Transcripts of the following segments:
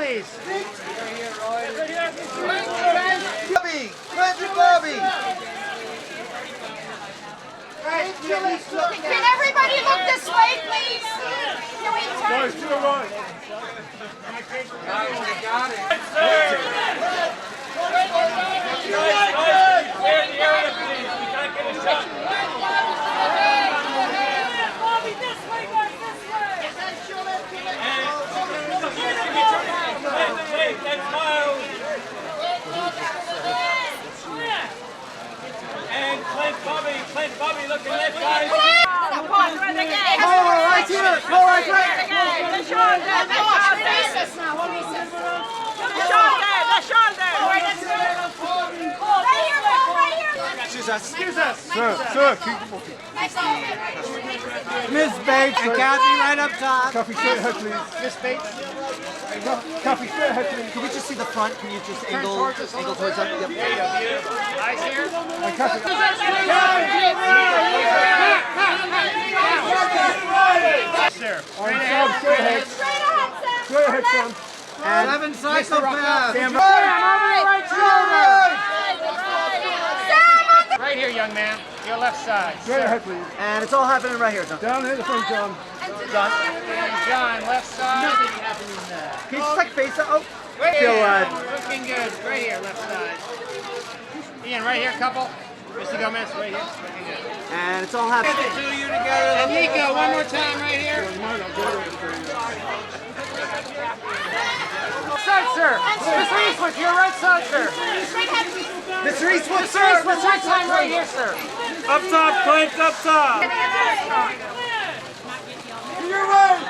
please. Bobby! Bobby! Can everybody look this way, please? Can we turn? Guys, to the right. Got it. Bobby, this way, guys, this way. And Clint Bobby looking left, guys. Right here. Go right there. The shoulder. Face now. The shoulder. Right here, Excuse us. Sir, keep walking. Miss Bates and Kathy right up top. Kathy, straight ahead, please. Miss Bates. Kathy, straight ahead, please. Can we just see the front? Can you just angle towards us? Yep. Eyes here. And Kathy. There. Straight ahead. Straight ahead, Sam. And 7 psychopaths. Sam, Right here, young man. Your left side. straight ahead, please. And it's all happening right here, John. Down here, the front, John. John. And John, left side. Can you just like face it? Oh. Right Feel, here. Looking good. Right here, left side. Ian, right here, couple. Mr. Gomez, right here. Looking good. And it's all happening. The two of you together. And Nico, one more time right here. Side, sir. Mr. Eastwood, to your right side, sir. Mr. Eastwood, Mr. Eastwood, right time right here, sir. Up top, Clint, up top. To your right.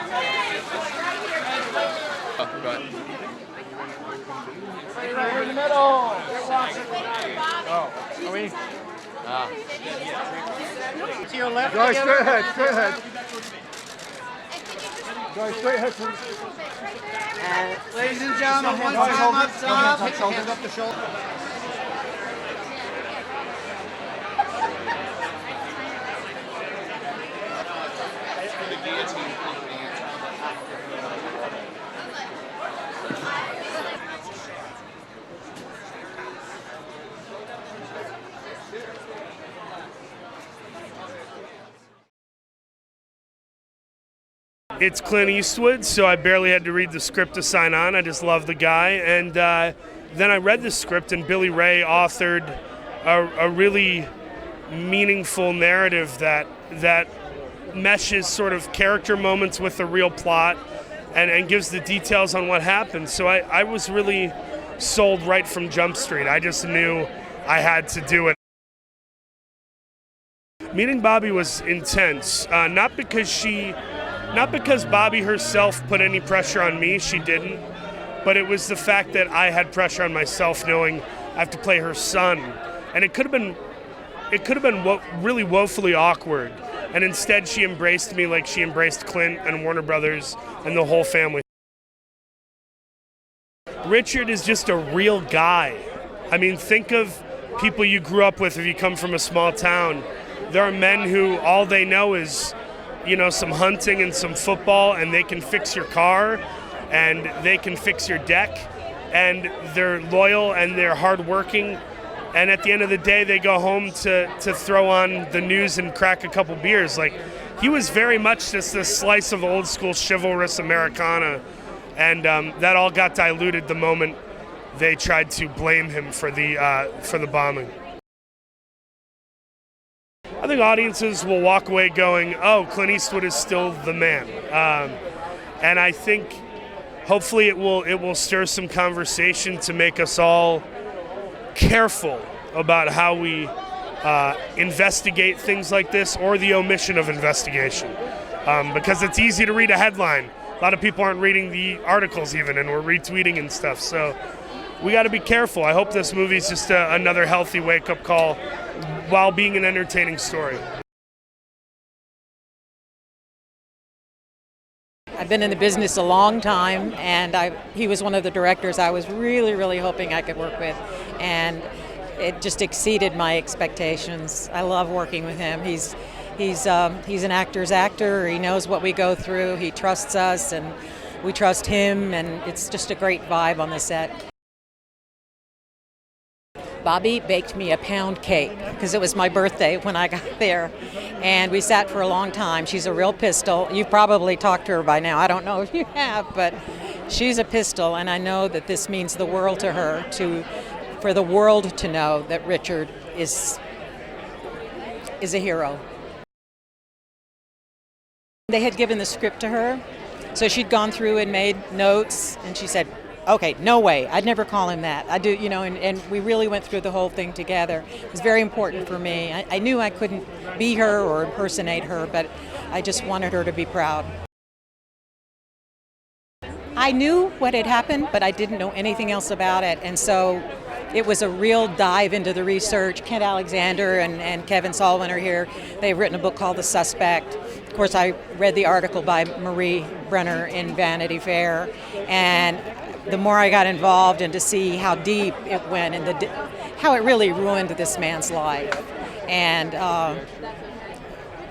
Right here in the middle. Are we? To your left. Guys, together. straight ahead, straight ahead. Guys, straight ahead, please. And ladies and gentlemen, one Guys, time hold up it. top. Hands up the shoulder. It's Clint Eastwood, so I barely had to read the script to sign on. I just love the guy. And then I read the script, and Billy Ray authored a really meaningful narrative that meshes sort of character moments with the real plot and gives the details on what happened. So I was really sold right from Jump Street. I just knew I had to do it. Meeting Bobby was intense, not because Bobby herself put any pressure on me, she didn't, but it was the fact that I had pressure on myself knowing I have to play her son. And it could have been really woefully awkward. And instead she embraced me like she embraced Clint and Warner Brothers and the whole family. Richard is just a real guy. I mean, think of people you grew up with if you come from a small town. There are men who all they know is, some hunting and some football, and they can fix your car and they can fix your deck, and they're loyal and they're hardworking, and at the end of the day they go home to throw on the news and crack a couple beers. Like, he was very much just this slice of old school chivalrous Americana, and that all got diluted the moment they tried to blame him for the bombing. I think audiences will walk away going, oh, Clint Eastwood is still the man. And I think hopefully it will stir some conversation to make us all careful about how we investigate things like this, or the omission of investigation. Because it's easy to read a headline. A lot of people aren't reading the articles even, and we're retweeting and stuff. So we got to be careful. I hope this movie's just another healthy wake-up call while being an entertaining story. I've been in the business a long time, and he was one of the directors I was really, really hoping I could work with, and it just exceeded my expectations. I love working with him. He's an actor's actor. He knows what we go through. He trusts us, and we trust him, and it's just a great vibe on the set. Bobby baked me a pound cake because it was my birthday when I got there, and we sat for a long time. She's a real pistol. You've probably talked to her by now. I don't know if you have, but she's a pistol, and I know that this means the world to her, for the world to know that Richard is a hero. They had given the script to her, so she'd gone through and made notes, and she said, okay, no way, I'd never call him that. I do, and we really went through the whole thing together. It was very important for me. I knew I couldn't be her or impersonate her, but I just wanted her to be proud. I knew what had happened, but I didn't know anything else about it, and so it was a real dive into the research. Kent Alexander and Kevin Sullivan are here. They've written a book called The Suspect. Of course, I read the article by Marie Brenner in Vanity Fair, and the more I got involved and to see how deep it went and how it really ruined this man's life. And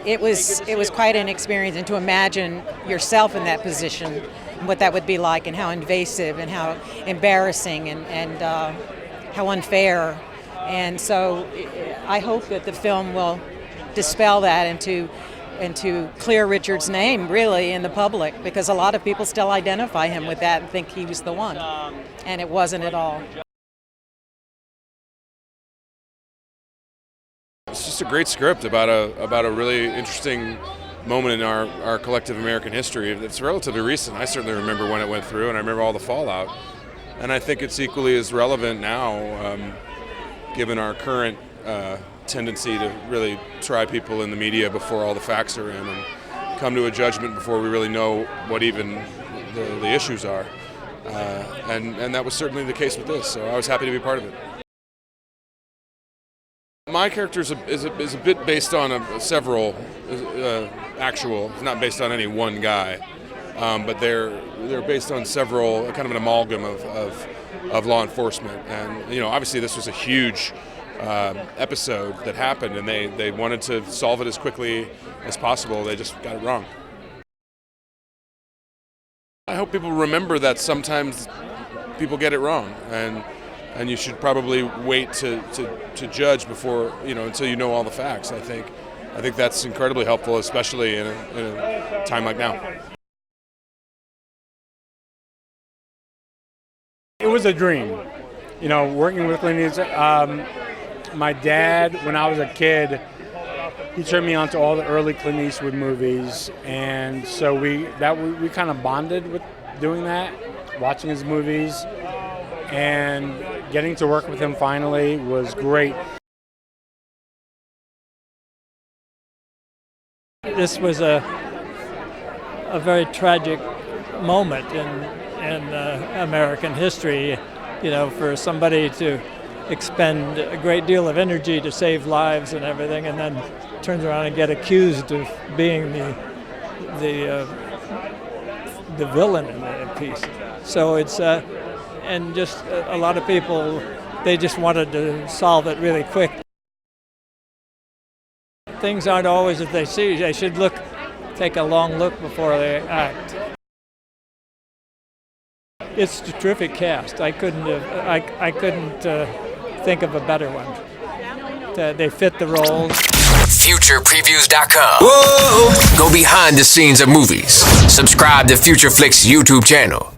it was quite an experience, and to imagine yourself in that position, what that would be like, and how invasive and how embarrassing and how unfair. And so I hope that the film will dispel that and to clear Richard's name really in the public, because a lot of people still identify him with that and think he was the one, and it wasn't at all. It's just a great script about a really interesting moment in our collective American history. It's relatively recent. I certainly remember when it went through, and I remember all the fallout. And I think it's equally as relevant now, given our current tendency to really try people in the media before all the facts are in and come to a judgment before we really know what even the issues are. And that was certainly the case with this, so I was happy to be part of it. My character is a bit based on several actual, it's not based on any one guy, but they're based on several, kind of an amalgam of law enforcement. And obviously this was a huge episode that happened, and they wanted to solve it as quickly as possible. They just got it wrong. I hope people remember that sometimes people get it wrong, and you should probably wait to judge before, until you know all the facts. I think that's incredibly helpful, especially in a time like now. It was a dream, working with Clint Eastwood. My dad, when I was a kid, he turned me on to all the early Clint Eastwood movies, and so we kind of bonded with doing that, watching his movies, and getting to work with him finally was great. This was a very tragic moment in American history, for somebody to expend a great deal of energy to save lives and everything, and then turns around and get accused of being the villain in the piece. So it's and just a lot of people, they just wanted to solve it really quick. Things aren't always as they see. They should take a long look before they act. It's a terrific cast. I couldn't think of a better one. They fit the roles. FuturePreviews.com. Whoa! Go behind the scenes of movies. Subscribe to Future Flicks YouTube channel.